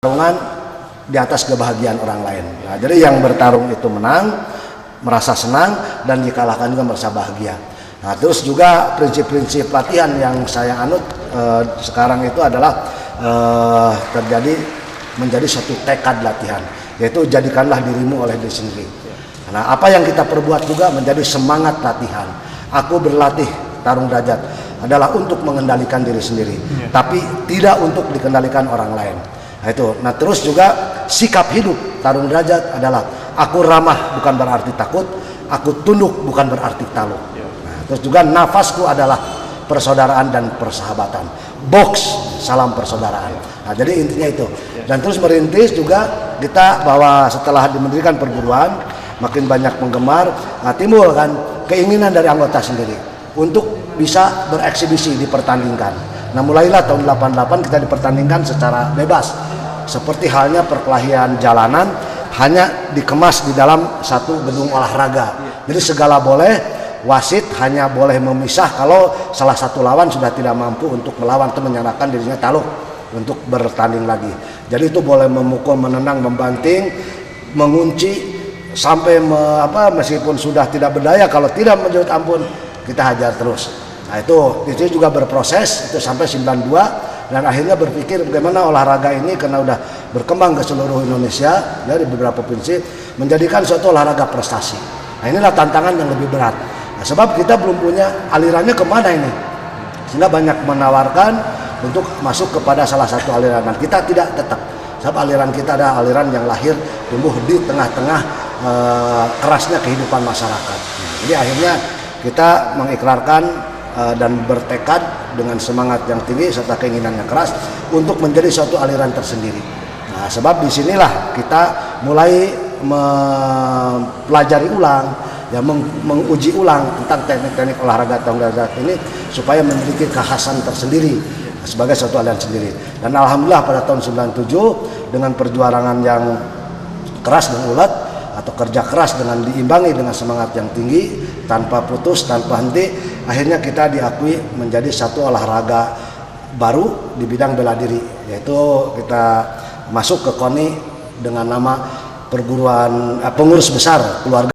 pertarungan di atas kebahagiaan orang lain. Nah, jadi yang bertarung itu menang, merasa senang, dan dikalahkan juga merasa bahagia. Nah, terus juga prinsip-prinsip latihan yang saya anut sekarang itu adalah menjadi satu tekad latihan, yaitu jadikanlah dirimu oleh diri sendiri. Nah, apa yang kita perbuat juga menjadi semangat latihan. Aku berlatih tarung derajat adalah untuk mengendalikan diri sendiri, tapi tidak untuk dikendalikan orang lain. Nah, itu. Nah, terus juga sikap hidup tarung derajat adalah aku ramah bukan berarti takut, aku tunduk bukan berarti takluk. Nah, terus juga nafasku adalah persaudaraan dan persahabatan. Box salam persaudaraan. Nah, jadi intinya itu. Dan terus merintis juga kita bahwa setelah dimendirikan perguruan makin banyak penggemar, nah, timbul kan keinginan dari anggota sendiri untuk bisa bereksibisi dipertandingkan. Nah, mulailah tahun 88 kita dipertandingkan secara bebas. Seperti halnya perkelahian jalanan hanya dikemas di dalam satu gedung olahraga. Jadi segala boleh, wasit hanya boleh memisah kalau salah satu lawan sudah tidak mampu untuk melawan atau menyerahkan dirinya takluk untuk bertanding lagi. Jadi itu boleh memukul, menendang, membanting, mengunci sampai meskipun sudah tidak berdaya, kalau tidak menurut ampun kita hajar terus. Nah, itu juga berproses itu sampai 92. Dan akhirnya berpikir bagaimana olahraga ini karena udah berkembang ke seluruh Indonesia dari beberapa provinsi menjadikan suatu olahraga prestasi. Nah, inilah tantangan yang lebih berat. Nah, sebab kita belum punya alirannya kemana ini, sehingga banyak menawarkan untuk masuk kepada salah satu aliran. Dan kita tidak tetap. Sebab aliran kita adalah aliran yang lahir tumbuh di tengah-tengah kerasnya kehidupan masyarakat. Jadi akhirnya kita mengikrarkan dan bertekad dengan semangat yang tinggi serta keinginan yang keras untuk menjadi suatu aliran tersendiri. Nah, sebab disinilah kita mulai mempelajari ulang, ya, menguji ulang tentang teknik-teknik olahraga tarung derajat ini supaya memiliki kekhasan tersendiri sebagai suatu aliran sendiri. Dan alhamdulillah pada tahun 97 dengan perjuangan yang keras dan ulet atau kerja keras dengan diimbangi dengan semangat yang tinggi tanpa putus, tanpa henti, akhirnya kita diakui menjadi satu olahraga baru di bidang bela diri, yaitu kita masuk ke KONI dengan nama perguruan pengurus besar keluarga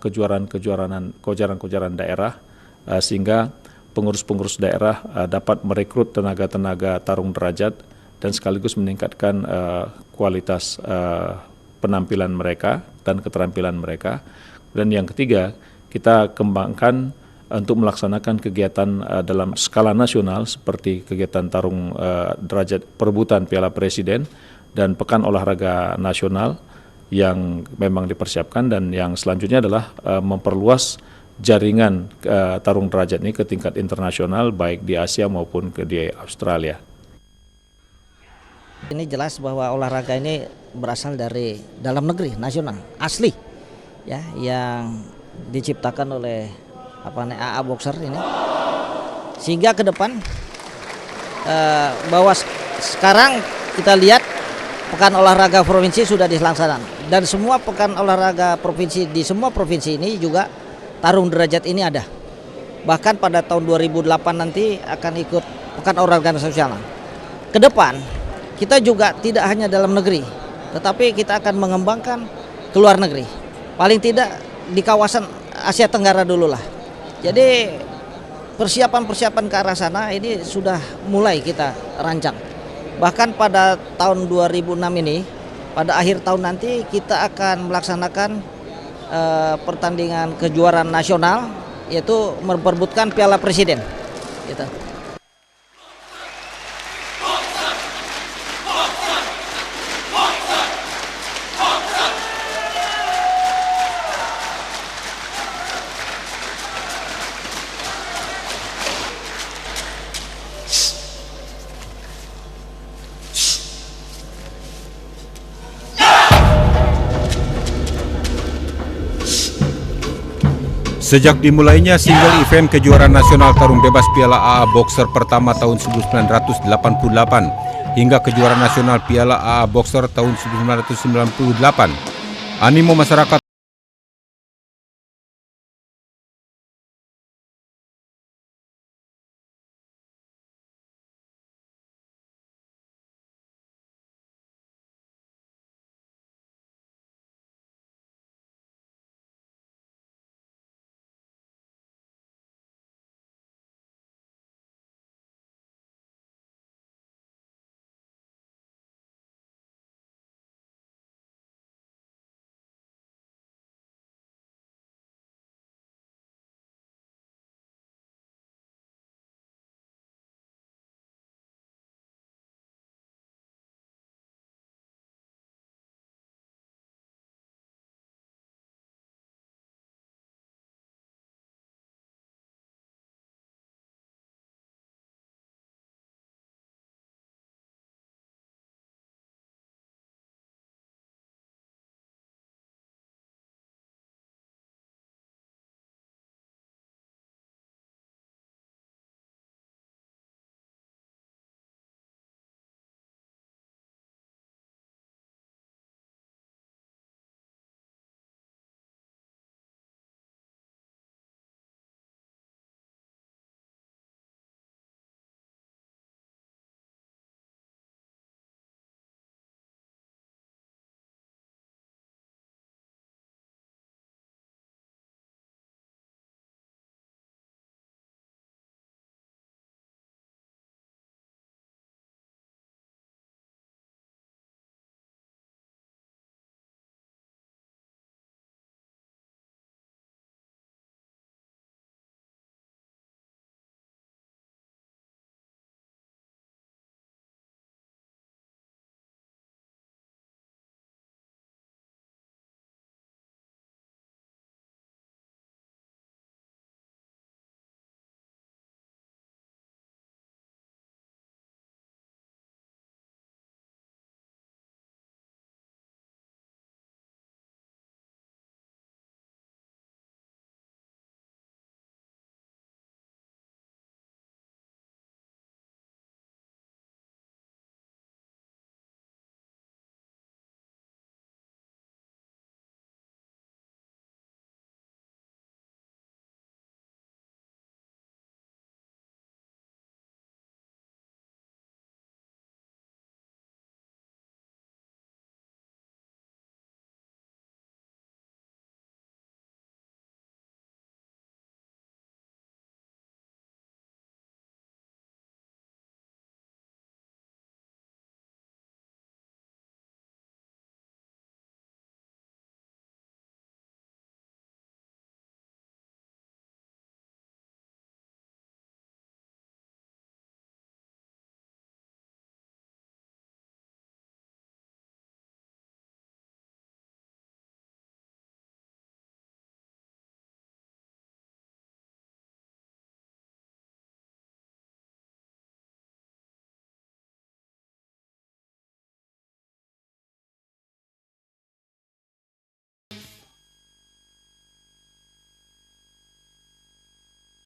kejuaraan daerah sehingga pengurus-pengurus daerah dapat merekrut tenaga-tenaga tarung derajat dan sekaligus meningkatkan kualitas penampilan mereka dan keterampilan mereka. Dan yang ketiga, kita kembangkan untuk melaksanakan kegiatan dalam skala nasional seperti kegiatan tarung derajat perebutan Piala Presiden dan Pekan Olahraga Nasional yang memang dipersiapkan, dan yang selanjutnya adalah memperluas jaringan tarung derajat ini ke tingkat internasional baik di Asia maupun di Australia. Ini jelas bahwa olahraga ini berasal dari dalam negeri, nasional, asli, ya, yang diciptakan oleh AA Boxer ini, sehingga ke depan bahwa sekarang kita lihat Pekan Olahraga Provinsi sudah dilaksanakan, dan semua pekan olahraga provinsi di semua provinsi ini juga tarung derajat ini ada. Bahkan pada tahun 2008 nanti akan ikut Pekan Olahraga Nasional. Ke depan kita juga tidak hanya dalam negeri, tetapi kita akan mengembangkan ke luar negeri. Paling tidak di kawasan Asia Tenggara dulu lah. Jadi persiapan ke arah sana ini sudah mulai kita rancang. Bahkan pada tahun 2006 ini, pada akhir tahun nanti kita akan melaksanakan pertandingan kejuaraan nasional, yaitu memperebutkan Piala Presiden. Gitu. Sejak dimulainya single event kejuaraan nasional tarung bebas Piala AA Boxer pertama tahun 1988 hingga kejuaraan nasional Piala AA Boxer tahun 1998, animo masyarakat